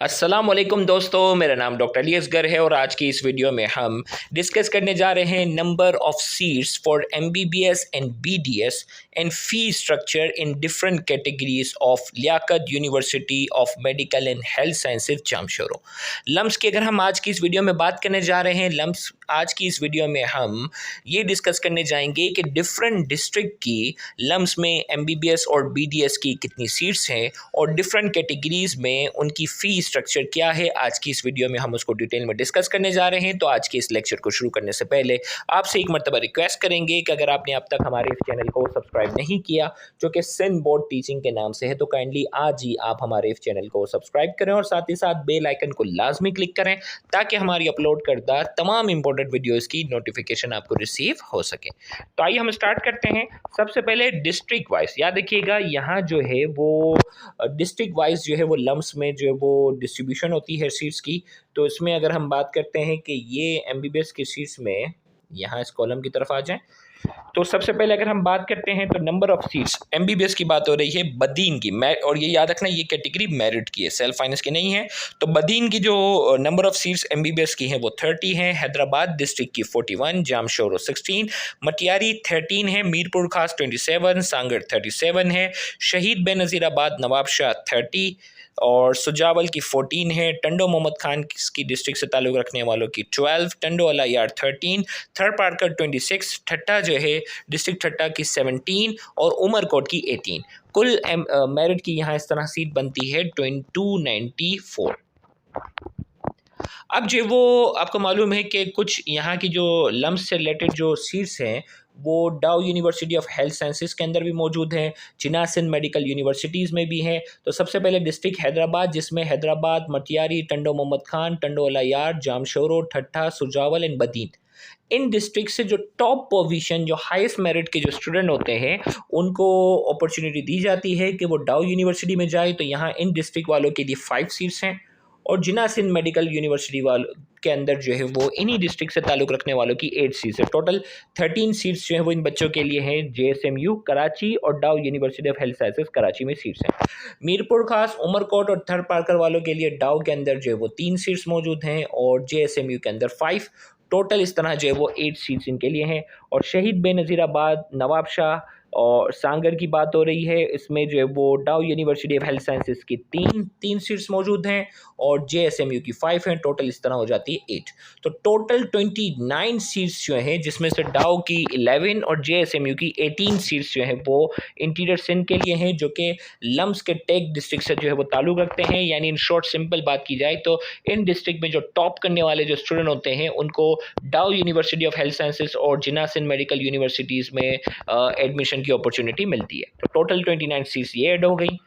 अस्सलाम वालेकुम दोस्तों, मेरा नाम डॉक्टर अली असगर है और आज की इस वीडियो में हम डिस्कस करने जा रहे हैं number of seats for MBBS and BDS and fee structure in different categories of Liaquat university of medical and health sciences Jamshoro. LUMHS की अगर हम आज की इस वीडियो में बात करने जा रहे हैं, लम्स आज की इस वीडियो में हम ये डिस्कस करने जाएंगे कि डिफरेंट डिस्ट्रिक्ट की लम्स में एमबीबीएस और बीडीएस की कितनी सीट्स हैं और डिफरेंट कैटेगरीज में उनकी फ़ी स्ट्रक्चर क्या है। आज की इस वीडियो में हम उसको डिटेल में डिस्कस करने जा रहे हैं। तो आज के इस लेक्चर को शुरू करने से पहले आपसे एक मरतबा रिक्वेस्ट करेंगे कि अगर आपने अब तक हमारे इस चैनल को सब्सक्राइब नहीं किया, जो कि सिंध बोर्ड टीचिंग के नाम से है, तो काइंडली आज ही आप हमारे इस चैनल को सब्सक्राइब करें और साथ ही साथ बेल आइकन को लाजमी क्लिक करें ताकि हमारी अपलोड करदा तमाम इंपॉर्टेंट वीडियोज़ की नोटिफिकेशन आपको रिसीव हो सके। तो आइए हम स्टार्ट करते हैं। सबसे पहले डिस्ट्रिक्ट वाइज याद रखिएगा, यहाँ जो है वो डिस्ट्रिक्ट वाइज जो है वो लम्स में जो है वो डिस्ट्रीब्यूशन होती है सीट्स की। तो इसमें अगर हम बात करते हैं कि ये एमबीबीएस की सीट्स में, यहाँ इस कॉलम की तरफ आ जाएं, तो सबसे पहले अगर हम बात करते हैं तो नंबर ऑफ सीट्स एमबीबीएस की बात हो रही है बदीन की। और ये याद रखना, ये कैटेगरी मेरिट की है, सेल्फ फाइनेंस की नहीं है। तो बदीन की जो नंबर ऑफ सीट्स एमबीबीएस की हैं वो 30 हैं, हैदराबाद डिस्ट्रिक्ट की 41, जामशोरो 16, मटियारी 13 है, मीरपुर खास 27, सांगड़ 37 है, शहीद बेनज़ीराबाद नवाबशाह 30 और सुजावल की 14 है, टंडो मोहम्मद खान की डिस्ट्रिक्ट से ताल्लुक़ रखने वालों की 12, टंडो अलायार 13, थर पारकर 26, ठट्टा जो है डिस्ट्रिक्ट ठट्टा की 17 और उमरकोट की 18। कुल मेरिट की यहाँ इस तरह सीट बनती है 294। अब जो वो आपको मालूम है कि कुछ यहाँ की जो लम्स से रिलेटेड जो सीट्स हैं वो डाउ यूनिवर्सिटी ऑफ हेल्थ साइंसेज के अंदर भी मौजूद हैं, जिन्ना सिंध मेडिकल यूनिवर्सिटीज़ में भी हैं। तो सबसे पहले डिस्ट्रिक्ट हैदराबाद, जिसमें हैदराबाद, मटियारी, टंडो मोहम्मद खान, टंडो अलायार, जामशोरो, ठट्ठा, Sujawal and Badin, in district से जो टॉप पोजीशन, जो हाईएस्ट मेरिट के जो स्टूडेंट होते हैं, उनको अपॉर्चुनिटी दी जाती है कि वो डाउ यूनिवर्सिटी में जाए। तो यहाँ इन डिस्ट्रिक्ट वालों के लिए 5 सीट्स हैं और जिन्ना सिंध मेडिकल यूनिवर्सिटी वालों के अंदर जो है वो इन्हीं डिस्ट्रिक्ट से ताल्लुक़ रखने वालों की 8 सीट्स है। टोटल 13 सीट्स जो है वो इन बच्चों के लिए हैं। जेएसएमयू कराची और डाउ university of health sciences Karachi में सीट्स हैं। मीरपुर खास, उमरकोट और थर पारकर वालों के लिए डाउ के अंदर जो है वो 3 सीट्स मौजूद हैं और जेएसएमयू के अंदर 5। टोटल इस तरह जो है वो 8 सीट्स इनके लिए हैं। और शहीद बेनज़ीराबाद नवाबशाह और सांगर की बात हो रही है, इसमें जो है वो डाउ यूनिवर्सिटी ऑफ हेल्थ साइंसेज की तीन सीट्स मौजूद हैं और जेएसएमयू की 5 हैं। टोटल इस तरह हो जाती है 8। तो टोटल 29 सीट्स जो हैं, जिसमें से डाउ की 11 और जेएसएमयू की 18 सीट्स जो हैं वो इंटीरियर सिंध के लिए हैं, जो कि लम्स के टेक डिस्ट्रिक्ट से जो है वो ताल्लुक़ रखते हैं। यानी इन शॉर्ट सिंपल बात की जाए तो इन डिस्ट्रिक्ट में जो टॉप करने वाले जो स्टूडेंट होते हैं उनको डाउ यूनिवर्सिटी ऑफ हेल्थ साइंसेज और जिन्ना सिंध मेडिकल यूनिवर्सिटीज़ में एडमिशन की अपॉर्चुनिटी मिलती है। तो टोटल 29 सीट्स ये ऐड हो गई।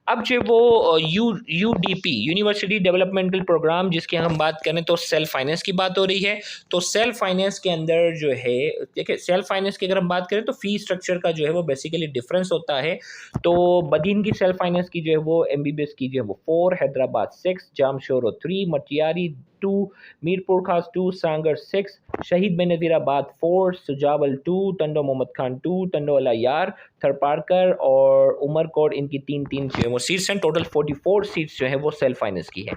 अब जो वो यूडीपी यूनिवर्सिटी डेवलपमेंटल प्रोग्राम, जिसकी हम बात करें तो सेल्फ फाइनेंस की बात हो रही है। तो सेल्फ फाइनेंस के अंदर जो है, देखिए सेल्फ फाइनेंस की अगर हम बात करें तो फी स्ट्रक्चर का जो है वो बेसिकली डिफरेंस होता है। तो बदीन की सेल्फ फाइनेंस की जो है वो एमबीबीएस की जो है वो 4, हैदराबाद 6, जामशोरो 3, मटियारी 2, मीरपुर खास 2, सांगर 6, शहीद बेनज़ीराबाद 4, सुजावल 2, टंडो मोहम्मद खान 2, टंडो अलायार, थरपारकर और उमरकोट, इनकी 3 जो है वो सीट्स हैं। टोटल 44 सीट्स जो है वो सेल्फ फाइनेंस की है।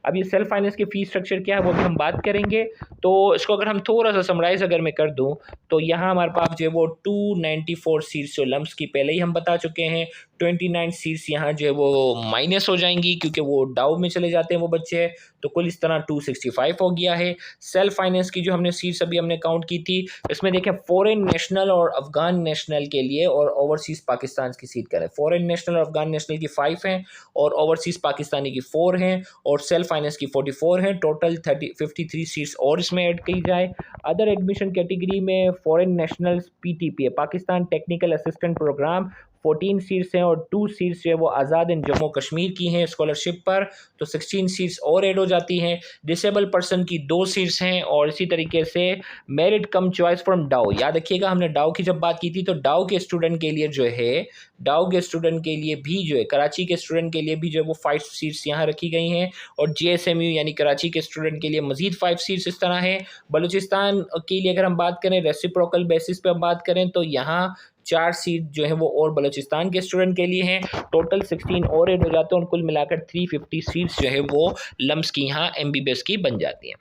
अब ये सेल्फ फाइनेंस की फ़ीस स्ट्रक्चर क्या है वो भी हम बात करेंगे। तो इसको अगर हम थोड़ा सा समराइज़ अगर मैं कर दूं तो यहाँ हमारे पास जो है वो 294 सीट्स जो लम्स की पहले ही हम बता चुके हैं। 29 सीट्स यहाँ जो है वो माइनस हो जाएंगी क्योंकि वो डाउ में चले जाते हैं वो बच्चे, तो कुल इस तरह 265 हो गया है। सेल्फ फाइनेंस की जो हमने सीट्स अभी हमने काउंट की थी, इसमें देखें फॉरेन नेशनल और अफगान नेशनल के लिए और ओवरसीज़ पाकिस्तान की सीट करें। फॉरेन नेशनल और अफगान नेशनल की 5 हैं और ओवरसीज़ पाकिस्तानी की 4 हैं और सेल्फ फाइनेंस की 44 हैं। टोटल 53 सीट्स और इसमें ऐड की जाए। अदर एडमिशन कैटेगरी में foreign nationals PTP Pakistan technical assistant program 14 seats हैं और 2 सीट्स जो है वो आज़ाद इन जम्मू कश्मीर की हैं स्कॉलरशिप पर, तो 16 सीट्स और ऐड हो जाती हैं। डिसेबल पर्सन की 2 सीट्स हैं और इसी तरीके से मेरिट कम चॉइस फ्रॉम डाउ। याद रखिएगा, हमने डाउ की जब बात की थी तो डाउ के स्टूडेंट के लिए जो है, डाउ के स्टूडेंट के लिए भी जो है, कराची के स्टूडेंट के लिए भी जो है वो 5 सीट्स यहाँ रखी गई हैं और जेएसएमयू यानी कराची के स्टूडेंट के लिए मज़ीद 5 सीट्स इस तरह हैं। बलूचिस्तान के लिए अगर हम बात करें रेसिप्रोकल बेसिस पे हम बात करें तो यहाँ 4 सीट जो है वो और बलूचिस्तान के स्टूडेंट के लिए हैं। टोटल 16 और ऐड हो जाते हैं और कुल मिलाकर 350 सीट्स जो है वो लम्स की यहाँ MBBS की बन जाती हैं।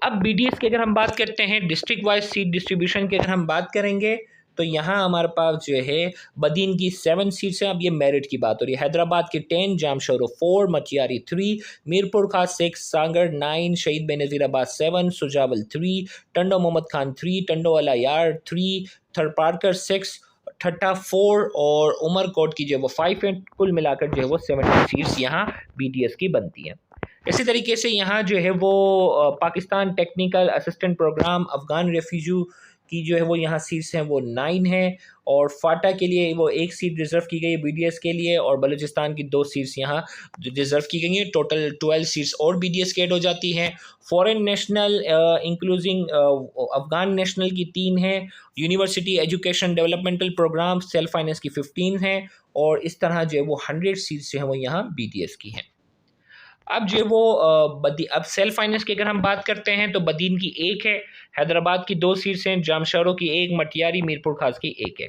अब BDS की अगर हम बात करते हैं, डिस्ट्रिक्ट वाइज सीट डिस्ट्रीब्यूशन की अगर हम बात करेंगे, तो यहाँ हमारे पास जो है बदीन की 7 सीट्स हैं। अब ये मेरिट की बात हो रही है। हैदराबाद की 10, जामशोरो 4, मचियारी 3, मीरपुर खास 6, सांगड़ 9, शहीद बेनज़ीराबाद 7, सुजावल 3, टंडो मोहम्मद खान 3, टंडो अलायार 3, थरपारकर 6, ठट्टा 4 और उमरकोट की जो है वो 5 है। कुल मिलाकर जो है वो 70 सीट्स यहाँ BDS की बनती हैं। इसी तरीके से यहाँ जो है वो Pakistan technical assistant program Afghan refugee की जो है वो यहाँ सीट्स हैं वो 9 हैं और फाटा के लिए वो 1 सीट रिज़र्व की गई है BDS के लिए और बलूचिस्तान की 2 सीट्स यहाँ रिज़र्व की गई हैं। टोटल 12 सीट्स और BDS की ऐड हो जाती हैं। Foreign national including Afghan national की 3 हैं। University education developmental program self finance की 15 हैं और इस तरह जो है वो 100 सीट्स जो है वो यहाँ BDS की हैं। अब जो वो अब सेल्फ फाइनेंस की अगर हम बात करते हैं तो बदीन की 1 है, हैदराबाद की 2 सीट्स हैं, जामशोरो की 1, मटियारी मीरपुर खास की 1 है।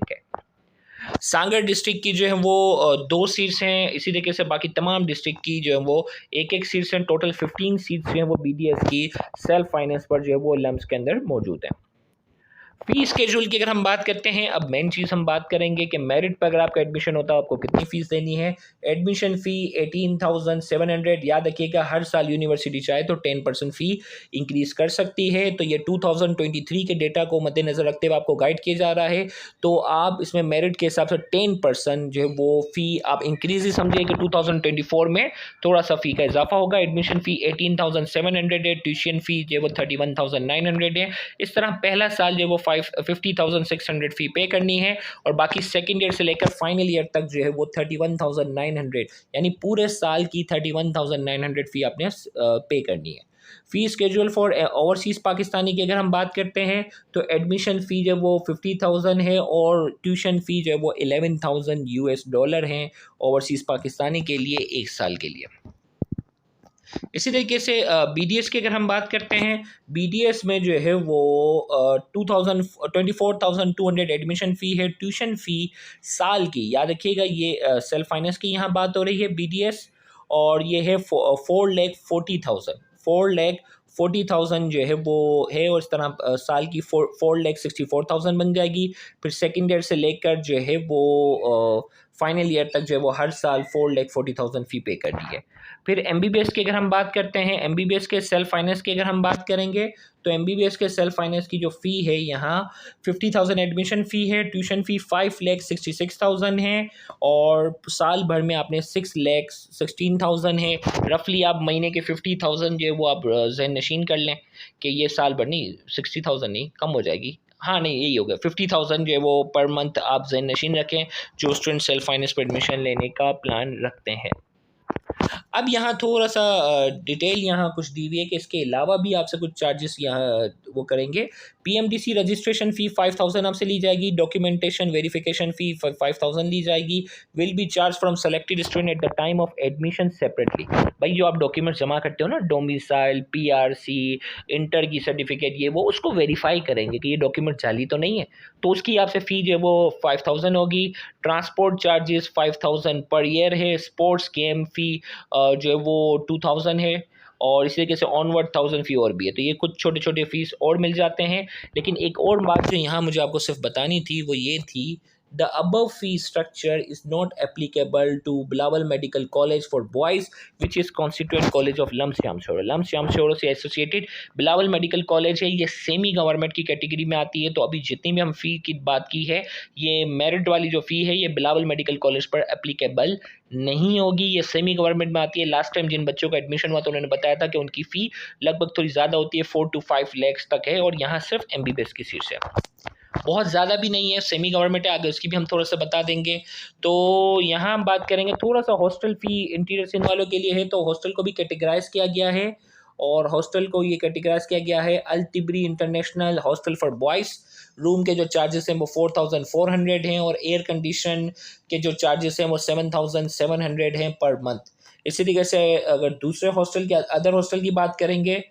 सांगड़ डिस्ट्रिक्ट की जो है वो 2 सीट्स हैं। इसी तरीके से बाकी तमाम डिस्ट्रिक्ट की जो है वो 1 सीट्स हैं। टोटल 15 सीट्स जो है वो BDS की सेल्फ फाइनेंस पर जो है वो लम्स के अंदर मौजूद हैं। फीस स्केड्यूल की अगर हम बात करते हैं, अब मेन चीज़ हम बात करेंगे कि मेरिट पर अगर आपका एडमिशन होता है आपको कितनी फ़ीस देनी है। एडमिशन फ़ी 18,700। याद रखिएगा हर साल यूनिवर्सिटी चाहे तो 10% फ़ी इंक्रीज़ कर सकती है। तो ये 2023 के डेटा को मद्देनज़र रखते हुए आपको गाइड किया जा रहा है। तो आप इसमें मेरिट के हिसाब से 10% जो है वो फ़ी आप इंक्रीज़ ही समझिए कि 2024 में थोड़ा सा फ़ी का इजाफा होगा। एडमिशन फ़ी 18,700 है, ट्यूशन फ़ी जो है वो 31,900 है। इस तरह पहला साल जो है वो 50,600 फ़ी पे करनी है और बाकी सेकेंड ईयर से लेकर फाइनल ईयर तक जो है वो 31,900 यानी पूरे साल की 31,900 फ़ी आपने पे करनी है। फ़ी स्केड्यूल फॉर ओवरसीज़ पाकिस्तानी की अगर हम बात करते हैं तो एडमिशन फ़ी जो वो 50,000 है और ट्यूशन फ़ी जो है वो $11,000 हैं ओवरसीज़ पाकिस्तानी के लिए 1 साल के लिए। इसी तरीके से BDS की अगर हम बात करते हैं, BDS में जो है वो 24,200 एडमिशन फ़ी है। ट्यूशन फ़ी साल की, याद रखिएगा ये सेल्फ फाइनेंस की यहाँ बात हो रही है BDS और ये है 4,40,000 जो है वो है और इस तरह साल की 4,64,000 बन जाएगी। फिर सेकेंड ईयर से लेकर जो है वो फाइनल ईयर तक जो है वो हर साल 4,40,000 फ़ी पे करनी है। फिर MBBS की अगर हम बात करते हैं, MBBS के सेल्फ फाइनेंस की अगर हम बात करेंगे तो MBBS के सेल्फ फाइनेंस की जो फ़ी है यहाँ 50,000 एडमिशन फ़ी है, ट्यूशन फ़ी 5,66,000 है और साल भर में आपने 6,16,000 है। रफली आप महीने के 50,000 जो है वो आप ज़हन नशीन कर लें कि ये साल भर नहीं, 60,000 नहीं, कम हो जाएगी, हाँ नहीं यही हो गया 50,000 जो है वो पर मंथ आप ज़हन नशीन रखें जो स्टूडेंट सेल्फ फाइनेंस पर एडमिशन लेने का प्लान रखते हैं। अब यहाँ थोड़ा सा डिटेल यहाँ कुछ दी हुई है कि इसके अलावा भी आपसे कुछ चार्जेस यहाँ वो करेंगे। PMDC रजिस्ट्रेशन फ़ी 5,000 आपसे ली जाएगी। डॉक्यूमेंटेशन वेरिफिकेशन फ़ी 5,000 ली जाएगी। Will be charge from selected student at the time of admission separately. भाई जो आप डॉक्यूमेंट्स जमा करते हो ना, डोमिसाइल, PRC, इंटर की सर्टिफिकेट, ये वो उसको वेरीफाई करेंगे कि ये डॉक्यूमेंट जाली तो नहीं है, तो उसकी आपसे फ़ी जो है वो 5,000 होगी। ट्रांसपोर्ट चार्जेस 5,000 पर ईयर है। स्पोर्ट्स गेम फ़ी जो है वो 2,000 है और इसी तरीके से ऑनवर्ड 1,000 फ़ी और भी है। तो ये कुछ छोटे छोटे फ़ीस और मिल जाते हैं। लेकिन एक और बात जो यहाँ मुझे आपको सिर्फ बतानी थी वो ये थी, the above fee structure is not applicable to Bilawal Medical College for boys, which is constituent college of LUMHS Jamshoro. LUMHS Jamshoro से एसोसिएटेड बिलावल मेडिकल कॉलेज है, ये सेमी गवर्नमेंट की कैटेगरी में आती है। तो अभी जितनी भी हम फ़ी की बात की है, ये मेरिट वाली जो फ़ी है ये बिलावल मेडिकल कॉलेज पर एप्लीकेबल नहीं होगी, ये सेमी गवर्नमेंट में आती है। लास्ट टाइम जिन बच्चों का एडमिशन हुआ तो उन्होंने बताया था कि उनकी फ़ी लगभग थोड़ी ज़्यादा होती है, 4 to 5 लाख तक है और यहाँ सिर्फ MBBS की सीट्स है, बहुत ज़्यादा भी नहीं है, सेमी गवर्नमेंट है। आगे उसकी भी हम थोड़ा सा बता देंगे। तो यहाँ हम बात करेंगे थोड़ा सा हॉस्टल फ़ी इंटीरियर सिंध वालों के लिए है, तो हॉस्टल को भी कैटेगराइज किया गया है और हॉस्टल को ये कैटेगराइज किया गया है Al Tibri international hostel for boys. Room के जो चार्जेस हैं वो 4,400 हैं और एयर कंडीशन के जो चार्जेस हैं वो 7,700 हैं पर मंथ। इसी तरीके से अगर दूसरे हॉस्टल के अदर हॉस्टल की बात करेंगे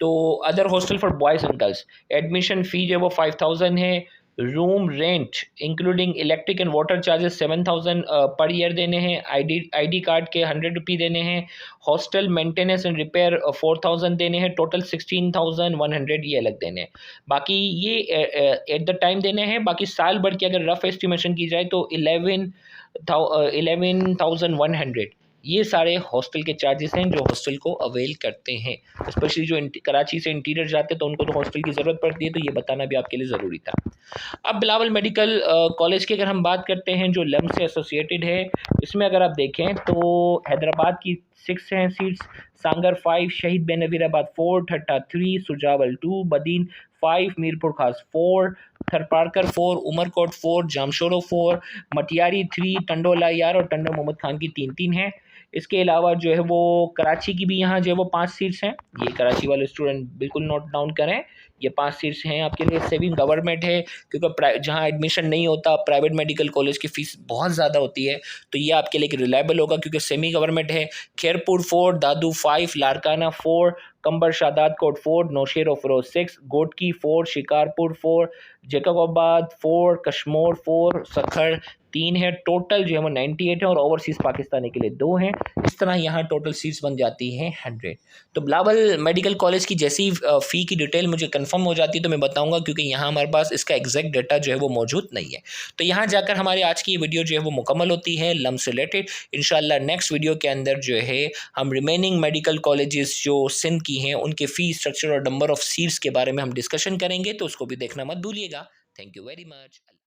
तो other hostel for boys and girls admission फ़ी जो है वो 5,000 है। Room rent including electric and water charges 7,000 per year देने हैं। आईडी कार्ड के 100 रुपये देने हैं। हॉस्टल मेंटेनेंस एंड रिपेयर 4,000 देने हैं। टोटल 16,100 ये अलग देने हैं। बाकी ये एट द टाइम देने हैं। बाकी साल भर की अगर रफ एस्टिमेशन की जाए तो 11,100 ये सारे हॉस्टल के चार्जेस हैं जो हॉस्टल को अवेल करते हैं। स्पेशली जो कराची से इंटीरियर जाते हैं तो उनको तो हॉस्टल की ज़रूरत पड़ती है, तो ये बताना भी आपके लिए ज़रूरी था। अब बिलावल मेडिकल कॉलेज की अगर हम बात करते हैं जो लम से एसोसिएटेड है, इसमें अगर आप देखें तो हैदराबाद की 6 हैं सीट्स, सांगर 5, शहीद बेनज़ीराबाद 4, ठट्टा 3, सुजावल 2, बदीन 5, मीरपुर खास 4, थरपारकर 4, उमरकोट 4, जामशोरो 4, मटियारी 3, टंडोला यार और टंडो मोहम्मद खान की 3-3 हैं। इसके अलावा जो है वो कराची की भी यहाँ जो है वो 5 सीट्स हैं। ये कराची वाले स्टूडेंट बिल्कुल नोट डाउन करें, ये 5 सीट्स हैं आपके लिए। सेविंग गवर्नमेंट है क्योंकि जहाँ एडमिशन नहीं होता प्राइवेट मेडिकल कॉलेज की फ़ीस बहुत ज़्यादा होती है, तो ये आपके लिए रिलायबल होगा क्योंकि सेमी गवर्नमेंट है। खैरपुर 4, दादू 5, लारकाना 4, कंबर शादात कोट 4, नौशेर फरोज 6, गोटकी 4, शिकारपुर 4, जैकबाबाद 4, कश्मोर 4, सखर 3 है। टोटल जो है वो 98 है और ओवरसीज़ पाकिस्तानी के लिए 2 हैं। इस तरह यहाँ टोटल सीट्स बन जाती हैं 100। तो बिलावल मेडिकल कॉलेज की जैसी फ़ी की डिटेल मुझे कंफर्म हो जाती है तो मैं बताऊंगा, क्योंकि यहाँ हमारे पास इसका एग्जैक्ट डाटा जो है वो मौजूद नहीं है। तो यहाँ जाकर हमारी आज की ये वीडियो जो है वो मुकम्मल होती है लम से रिलेटेड। इंशाल्लाह नेक्स्ट वीडियो के अंदर जो है हम रिमेनिंग मेडिकल कॉलेजेस जो सिंध की हैं उनके फ़ी स्ट्रक्चर और नंबर ऑफ़ सीट्स के बारे में हम डिस्कशन करेंगे, तो उसको भी देखना मत भूलिएगा। Thank you very much.